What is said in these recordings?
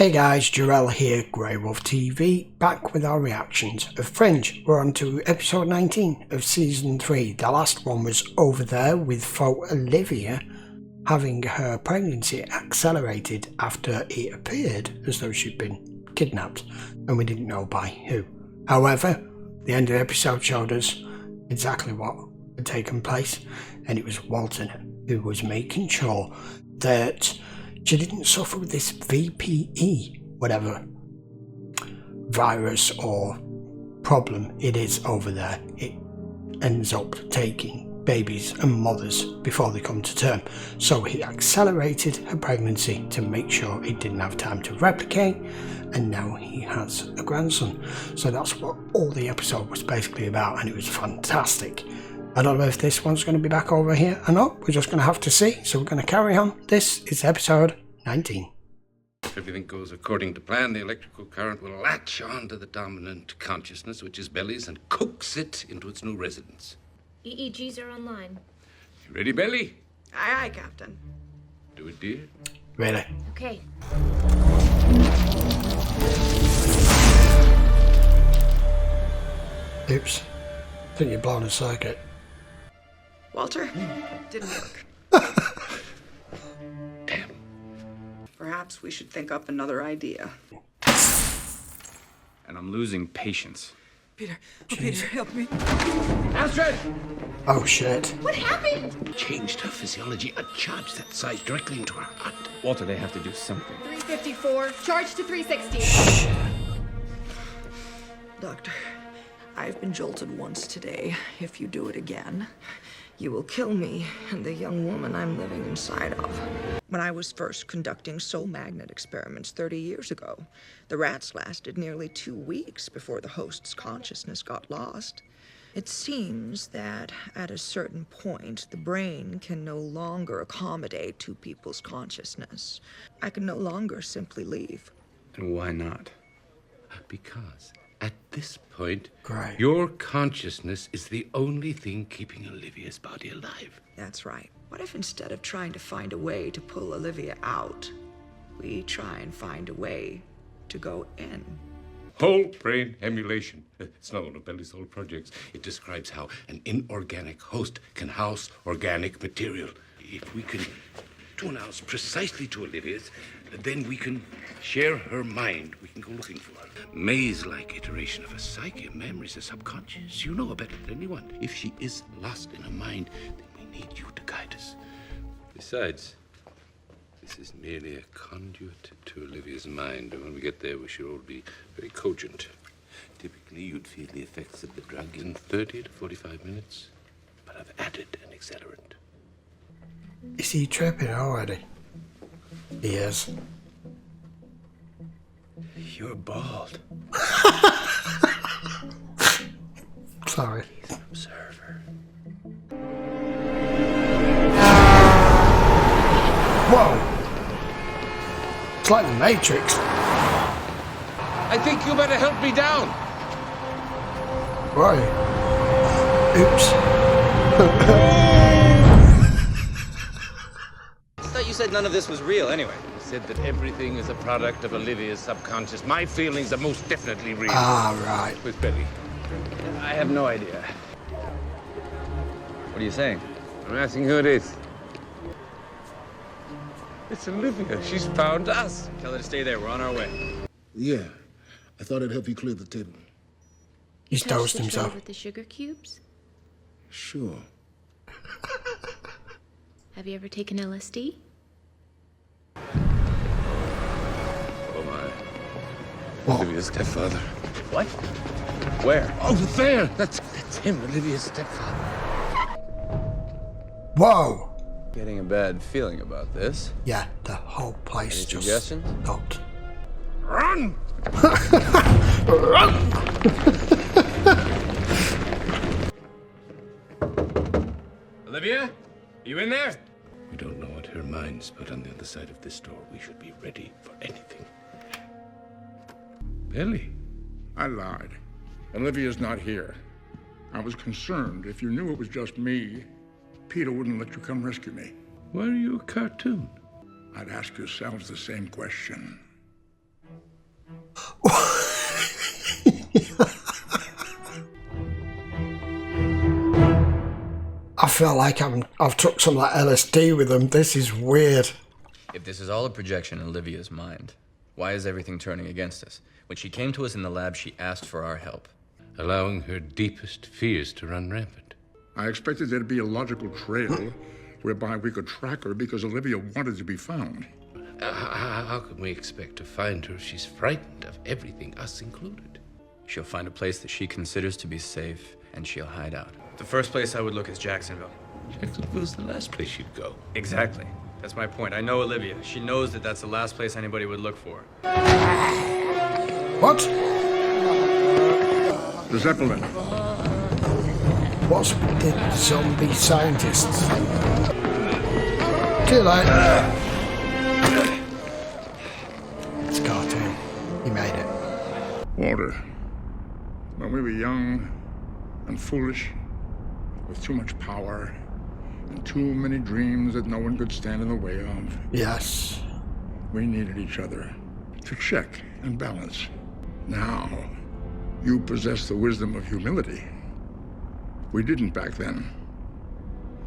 Hey guys, Jarell here, Grey Wolf TV, back with our reactions of Fringe. We're on to episode 19 of season 3. The last one was over there with Olivia having her pregnancy accelerated after it appeared as though she'd been kidnapped, and we didn't know by who. However, the end of the episode showed us exactly what had taken place, and it was Walton who was making sure that she didn't suffer with this VPE, whatever virus or problem it is over there. It ends up taking babies and mothers before they come to term. So he accelerated her pregnancy to make sure it didn't have time to replicate, and now he has a grandson. So that's what all the episode was basically about, and it was fantastic. I don't know if this one's going to be back over here or not. We're just going to have to see. So we're going to carry on. This is episode 19. If everything goes according to plan, the electrical current will latch on to the dominant consciousness, which is Belly's, and coax it into its new residence. EEGs are online. You ready, Belly? Aye, aye, Captain. Do it, dear. Really? Okay. Oops. I think you're blowing a circuit. Walter, didn't work. Damn. Perhaps we should think up another idea. And I'm losing patience. Peter, Peter, help me. Astrid! Oh shit. What happened? Changed her physiology and charged that size directly into her heart. Walter, they have to do something. 354. Charge to 360. Doctor, I've been jolted once today. If you do it again, you will kill me and the young woman I'm living inside of. When I was first conducting soul magnet experiments 30 years ago, the rats lasted nearly 2 weeks before the host's consciousness got lost. It seems that at a certain point, the brain can no longer accommodate two people's consciousness. I can no longer simply leave. And why not? Because at this point, Right. your consciousness is the only thing keeping Olivia's body alive. That's right. What if instead of trying to find a way to pull Olivia out, we try and find a way to go in? Whole brain emulation. It's not one of Belly's old projects. It describes how an inorganic host can house organic material. If we can tune ours precisely to Olivia's, then we can share her mind. We can go looking for her. Maze-like iteration of her psyche, her memories, her subconscious. You know her better than anyone. If she is lost in her mind, then we need you to guide us. Besides, this is merely a conduit to Olivia's mind, and when we get there, we should all be very cogent. Typically, you'd feel the effects of the drug in 30 to 45 minutes, but I've added an accelerant. Is he tripping already? He is. You're bald. Sorry. He's an observer. Whoa! It's like the Matrix. I think you better help me down. Why? Oops. I thought you said none of this was real anyway. I said that everything is a product of Olivia's subconscious. My feelings are most definitely real. Ah, right. With Belly. I have no idea. What are you saying? I'm asking who it is. It's Olivia. She's found us. Tell her to stay there. We're on our way. Yeah, I thought it'd help you clear the table. He's Touch dosed the tray himself. with the sugar cubes. Sure. Have you ever taken LSD? Oh, my. What? Olivia's stepfather. What? Where? Oh, there! That's him, Olivia's stepfather. Whoa! Getting a bad feeling about this. Yeah, the whole place Any just suggestions? stopped. Run! Olivia? You in there? We don't know what her mind's, but on the other side of this door, we should be ready for anything. Belly. I lied. Olivia's not here. I was concerned. If you knew it was just me, Peter wouldn't let you come rescue me. Why are you a cartoon? I'd ask yourselves the same question. I feel like I've took some like LSD with them. This is weird. If this is all a projection in Olivia's mind, why is everything turning against us? When she came to us in the lab, she asked for our help. Allowing her deepest fears to run rampant. I expected there to be a logical trail whereby we could track her because Olivia wanted to be found. How can we expect to find her if she's frightened of everything, us included? She'll find a place that she considers to be safe, and she'll hide out. The first place I would look is Jacksonville. Jacksonville's the last place you'd go. Exactly. That's my point. I know Olivia. She knows that that's the last place anybody would look for. What? The Zeppelin. What's with the zombie scientists? Too late. It's a cartoon. He made it. Walter, when we were young and foolish, with too much power and too many dreams that no one could stand in the way of, Yes. we needed each other to check and balance. Now, you possess the wisdom of humility. We didn't back then.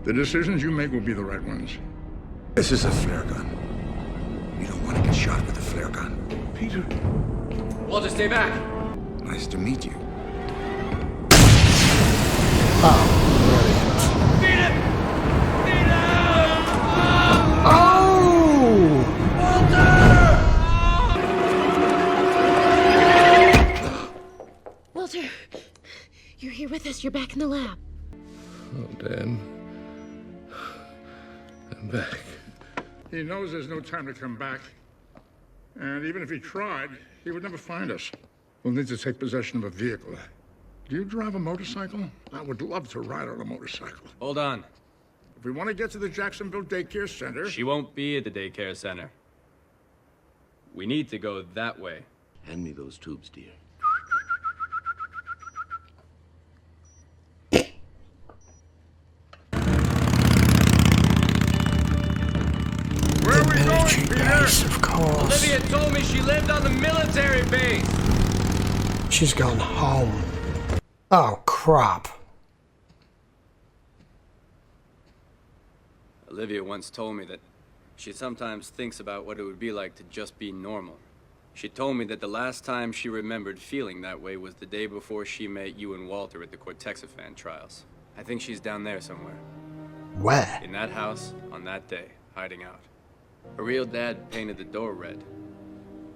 The decisions you make will be the right ones. This is a flare gun. You don't want to get shot with a flare gun. Peter. Walter, stay back! Nice to meet you. Oh, brilliant. Oh! Walter, you're here with us. You're back in the lab. Oh, Dan. I'm back. He knows there's no time to come back. And even if he tried, he would never find us. We'll need to take possession of a vehicle. Do you drive a motorcycle? I would love to ride on a motorcycle. Hold on. If we want to get to the Jacksonville Daycare Center... She won't be at the daycare center. We need to go that way. Hand me those tubes, dear. Where are we going, Military Peter? base, of course. Olivia told me she lived on the military base! She's gone home. Oh, crap. Olivia once told me that she sometimes thinks about what it would be like to just be normal. She told me that the last time she remembered feeling that way was the day before she met you and Walter at the Cortexiphan trials. I think she's down there somewhere. Where? In that house, on that day, hiding out. Her real dad painted the door red.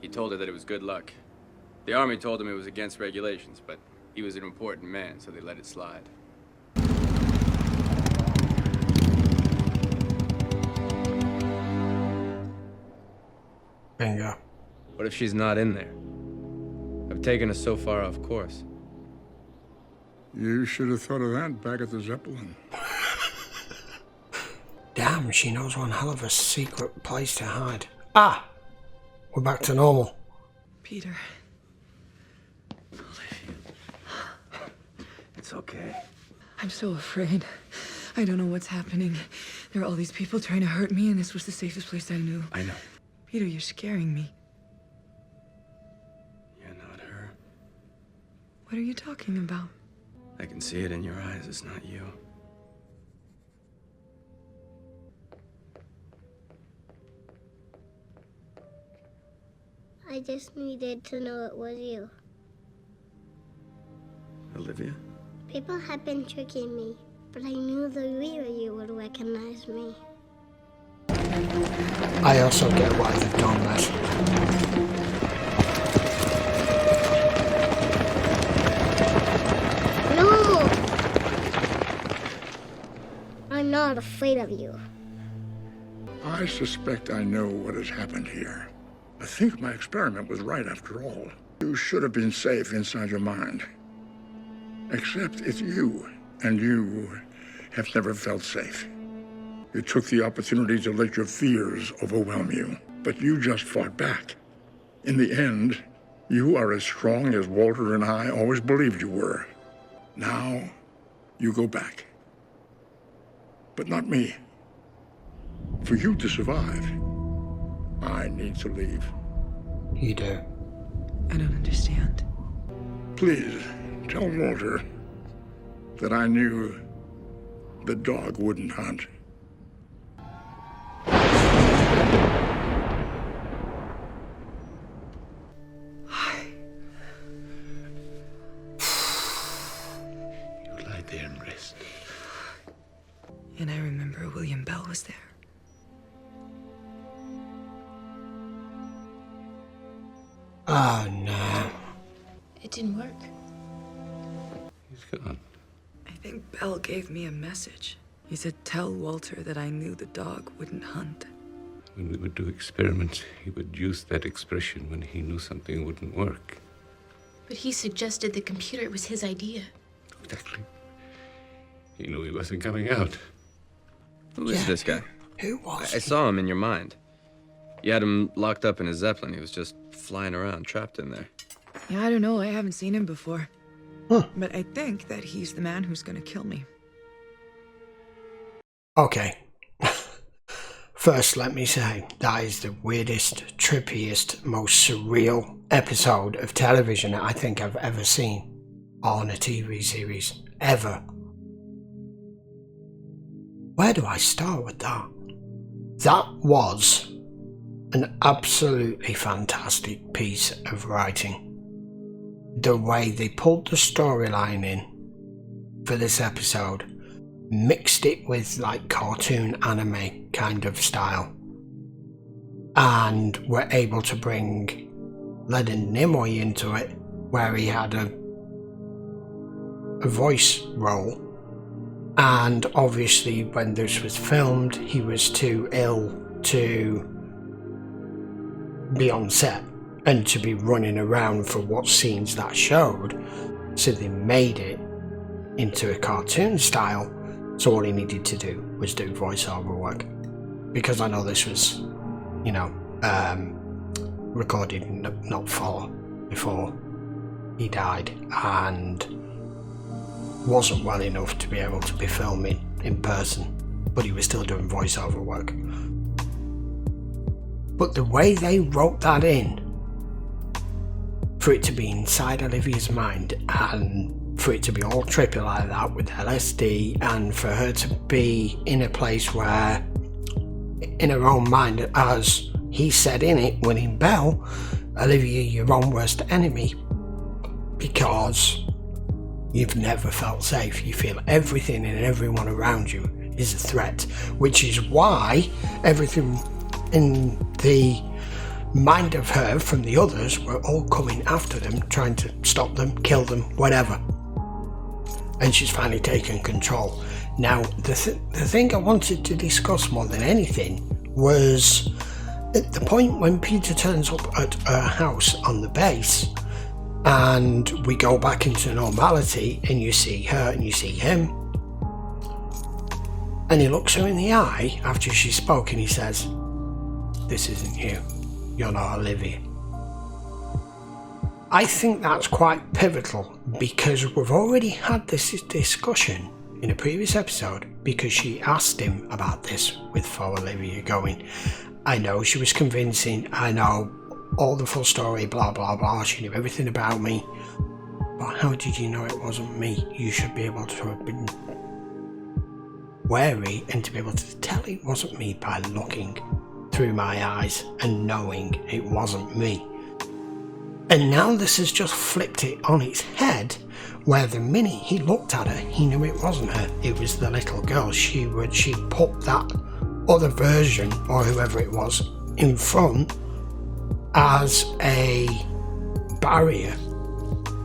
He told her that it was good luck. The army told him it was against regulations, but he was an important man, so they let it slide. Bingo. What if she's not in there? I've taken us so far off course. You should have thought of that back at the Zeppelin. Damn, she knows one hell of a secret place to hide. Ah! We're back to normal. Peter. It's okay. I'm so afraid. I don't know what's happening. There are all these people trying to hurt me, and this was the safest place I knew. I know. Peter, you're scaring me. You're not her. What are you talking about? I can see it in your eyes. It's not you. I just needed to know it was you. Olivia? People have been tricking me, but I knew the real you would recognize me. I also get why they've done that. No! I'm not afraid of you. I suspect I know what has happened here. I think my experiment was right after all. You should have been safe inside your mind. Except it's you, and you have never felt safe. You took the opportunity to let your fears overwhelm you, but you just fought back. In the end, you are as strong as Walter and I always believed you were. Now, you go back. But not me. For you to survive, I need to leave. You do. I don't understand. Please, tell Walter that I knew the dog wouldn't hunt. You lie there and rest. And I remember William Bell was there. Oh no. It didn't work. He's gone. I think Bell gave me a message. He said, tell Walter that I knew the dog wouldn't hunt. When we would do experiments, he would use that expression when he knew something wouldn't work. But he suggested the computer was his idea. Exactly. He knew he wasn't coming out. Who is this guy? Who was I saw him in your mind. You had him locked up in a Zeppelin. He was just flying around, trapped in there. Yeah, I don't know. I haven't seen him before. Huh. But I think that he's the man who's gonna kill me. Okay. First, let me say, that is the weirdest, trippiest, most surreal episode of television that I think I've ever seen on a TV series. Ever. Where do I start with that? That was an absolutely fantastic piece of writing. The way they pulled the storyline in for this episode, mixed it with like cartoon anime kind of style, and were able to bring Leonard Nimoy into it, where he had a voice role. And obviously when this was filmed, he was too ill to be on set and to be running around for what scenes that showed, so they made it into a cartoon style, so all he needed to do was do voiceover work. Because I know this was, you know, recorded not far before he died, and wasn't well enough to be able to be filming in person, but he was still doing voiceover work. But the way they wrote that in, for it to be inside Olivia's mind, and for it to be all trippy like that with LSD, and for her to be in a place where, in her own mind, as he said in it, William Bell, Olivia, your own worst enemy, because you've never felt safe. You feel everything and everyone around you is a threat, which is why everything in the mind of her from the others were all coming after them, trying to stop them, kill them, whatever. And she's finally taken control. Now, the thing I wanted to discuss more than anything was at the point when Peter turns up at her house on the base, and we go back into normality, and you see her and you see him, and he looks her in the eye after she spoke, and he says, "This isn't you. You're not Olivia." I think that's quite pivotal, because we've already had this discussion in a previous episode, because she asked him about this with For Olivia going, I know she was convincing, I know all the full story, blah blah blah, she knew everything about me, but how did you know it wasn't me? You should be able to have been wary and to be able to tell it wasn't me by looking through my eyes and knowing it wasn't me. And now this has just flipped it on its head, where the minute he looked at her, he knew it wasn't her, it was the little girl. She put that other version, or whoever it was, in front as a barrier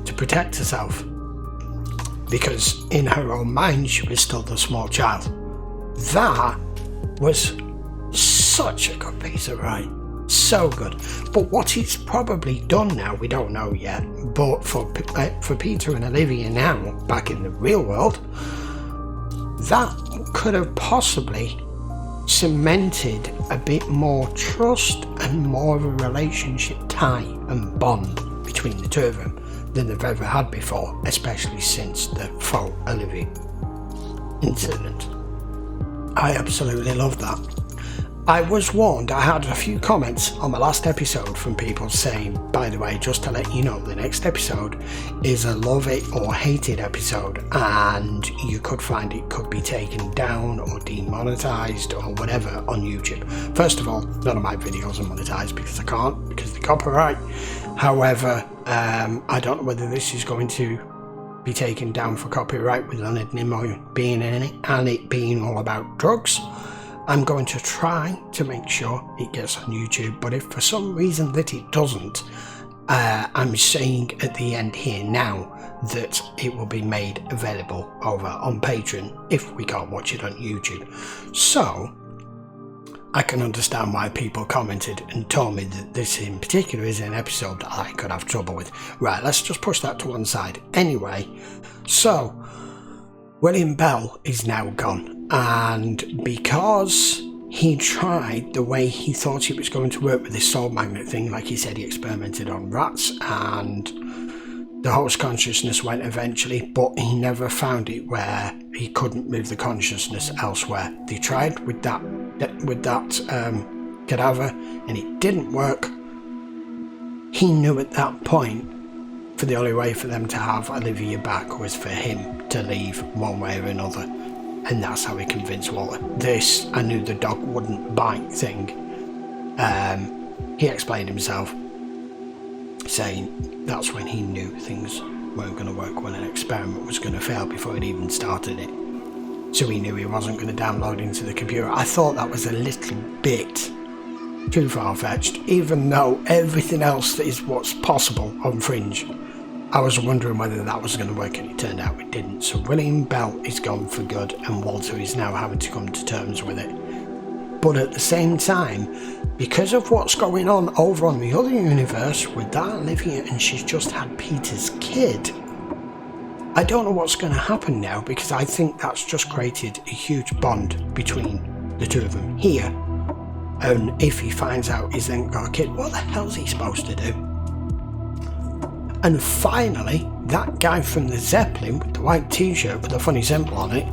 to protect herself, because in her own mind she was still the small child. That was such a good piece of writing, so good. But what it's probably done now, we don't know yet, but for Peter and Olivia now, back in the real world, that could have possibly cemented a bit more trust and more of a relationship tie and bond between the two of them than they've ever had before, especially since the faux Olivia incident. I absolutely love that. I was warned. I had a few comments on my last episode from people saying, by the way, just to let you know, the next episode is a love it or hate it episode, and you could find it could be taken down or demonetized or whatever on YouTube. First of all, none of my videos are monetized because I can't, because of the copyright. However, I don't know whether this is going to be taken down for copyright with Leonard Nimoy being in it and it being all about drugs. I'm going to try to make sure it gets on YouTube, but if for some reason that it doesn't, I'm saying at the end here now that it will be made available over on Patreon if we can't watch it on YouTube. So I can understand why people commented and told me that this in particular is an episode that I could have trouble with. Right, let's just push that to one side. Anyway, so William Bell is now gone, and because he tried the way he thought it was going to work with this soul magnet thing, like he said he experimented on rats and the host consciousness went eventually, but he never found it where he couldn't move the consciousness elsewhere. They tried with that cadaver and it didn't work. He knew at that point for the only way for them to have Olivia back was for him to leave one way or another, and that's how he convinced Walter. This I knew the dog wouldn't bite thing, he explained himself, saying that's when he knew things weren't going to work, when an experiment was going to fail before he'd even started it. So he knew he wasn't going to download into the computer. I thought that was a little bit too far-fetched, even though everything else is what's possible on Fringe. I was wondering whether that was going to work, and it turned out it didn't. So William Bell is gone for good, and Walter is now having to come to terms with it. But at the same time, because of what's going on over on the other universe with that Olivia, and she's just had Peter's kid, I don't know what's going to happen now, because I think that's just created a huge bond between the two of them here. And if he finds out he's then got a kid, what the hell's he supposed to do? And finally, that guy from the Zeppelin with the white t-shirt with a funny symbol on it,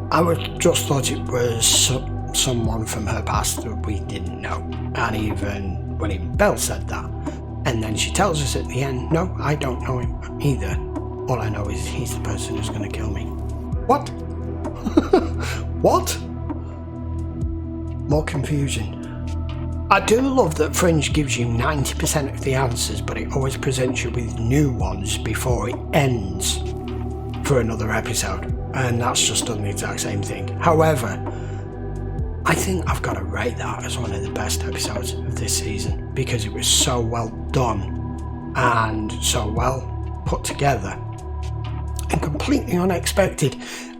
I just thought it was someone from her past that we didn't know. And even William Bell said that. And then she tells us at the end, no, I don't know him either. All I know is he's the person who's going to kill me. What? What? More confusion. I do love that Fringe gives you 90% of the answers, but it always presents you with new ones before it ends for another episode. And that's just done the exact same thing. However, I think I've got to rate that as one of the best episodes of this season, because it was so well done and so well put together and completely unexpected.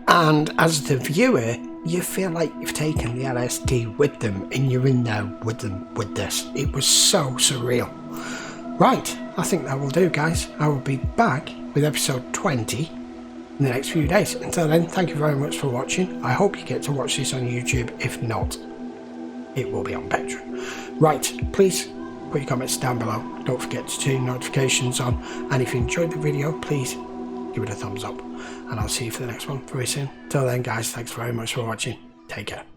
And as the viewer, you feel like you've taken the LSD with them and you're in there with them with this. It was so surreal. Right, I think that will do, guys. I will be back with episode 20 in the next few days. Until then, thank you very much for watching. I hope you get to watch this on YouTube. If not, it will be on Patreon. Right, please put your comments down below. Don't forget to turn notifications on. And if you enjoyed the video, please give it a thumbs up. And I'll see you for the next one very soon. Till then, guys, thanks very much for watching. Take care.